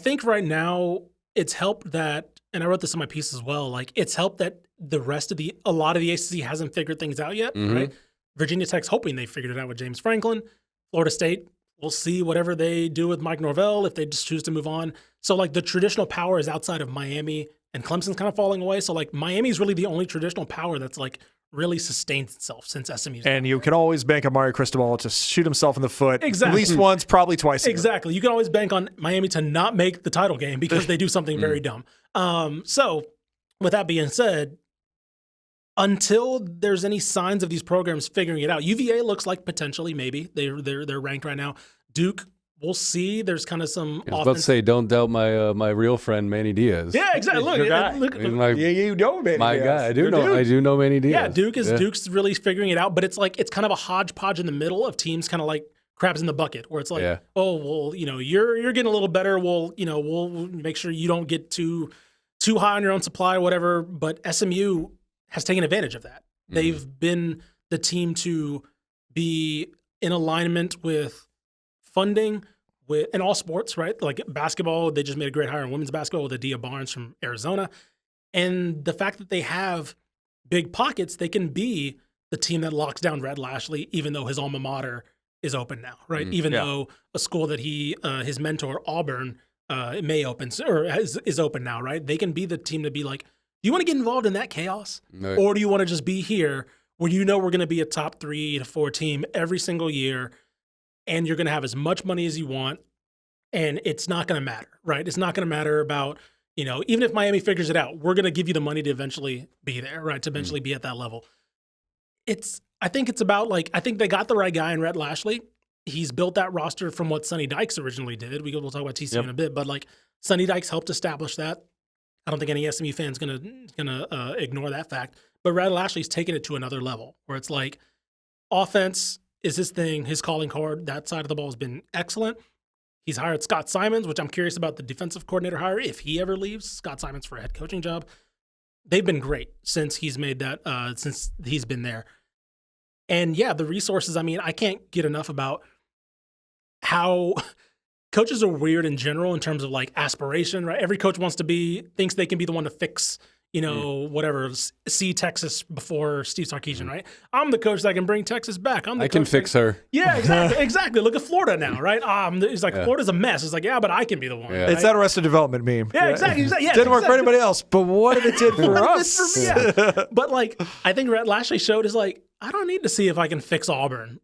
think right now it's helped that, and I wrote this in my piece as well, like it's helped that a lot of the ACC hasn't figured things out yet, right? Virginia Tech's hoping they figured it out with James Franklin. Florida State, we'll see whatever they do with Mike Norvell if they just choose to move on. So like the traditional power is outside of Miami, and Clemson's kind of falling away. So like Miami's really the only traditional power that's like really sustained itself since SMU's. And you can always bank on Mario Cristobal to shoot himself in the foot exactly. at least once, probably twice. Exactly. You can always bank on Miami to not make the title game because they do something very dumb. So with that being said, until there's any signs of these programs figuring it out, UVA looks like potentially maybe they're ranked right now. Duke, we'll see. There's kind of some. I was about to say, don't doubt my real friend Manny Diaz. Yeah, exactly. Look, you know Manny my Diaz. guy. I do know Manny Diaz. Yeah, Duke's really figuring it out, but it's like it's kind of a hodgepodge in the middle of teams, kind of like crabs in the bucket, where it's like, oh well, you're getting a little better. We'll make sure you don't get too high on your own supply, whatever. But SMU has taken advantage of that. They've been the team to be in alignment with funding in all sports, right? Like basketball, they just made a great hire in women's basketball with Adia Barnes from Arizona. And the fact that they have big pockets, they can be the team that locks down Rhett Lashlee, even though his alma mater is open now, right? Even though a school that his mentor, Auburn, may open or is open now, right? They can be the team to be like, do you want to get involved in that chaos? Right. Or do you want to just be here where we're going to be a top 3 to 4 team every single year, and you're going to have as much money as you want, and it's not going to matter, right? It's not going to matter about, even if Miami figures it out, we're going to give you the money to eventually be there, right? To eventually be at that level. I think it's about I think they got the right guy in Rhett Lashlee. He's built that roster from what Sonny Dykes originally did. We'll talk about TCU in a bit, but Sonny Dykes helped establish that. I don't think any SMU fan's gonna ignore that fact. But Rhett Lashlee's taken it to another level where it's like offense is his thing, his calling card. That side of the ball has been excellent. He's hired Scott Simons, which I'm curious about the defensive coordinator hire if he ever leaves. Scott Simons for a head coaching job. They've been great since he's made that. Since he's been there. And yeah, the resources. I mean, I can't get enough about how. Coaches are weird in general in terms of aspiration, right? Every coach thinks they can be the one to fix, whatever, see Texas before Steve Sarkisian, right? I'm the coach that can bring Texas back. I can fix her. Yeah, exactly. Look at Florida now, right? It's like Florida's a mess. It's like, yeah, but I can be the one. Yeah. Right? It's that Arrested Development meme. Yeah, exactly. Yeah, didn't work for anybody else, but what if it did for us? Yeah. But I think Rhett Lashlee showed is I don't need to see if I can fix Auburn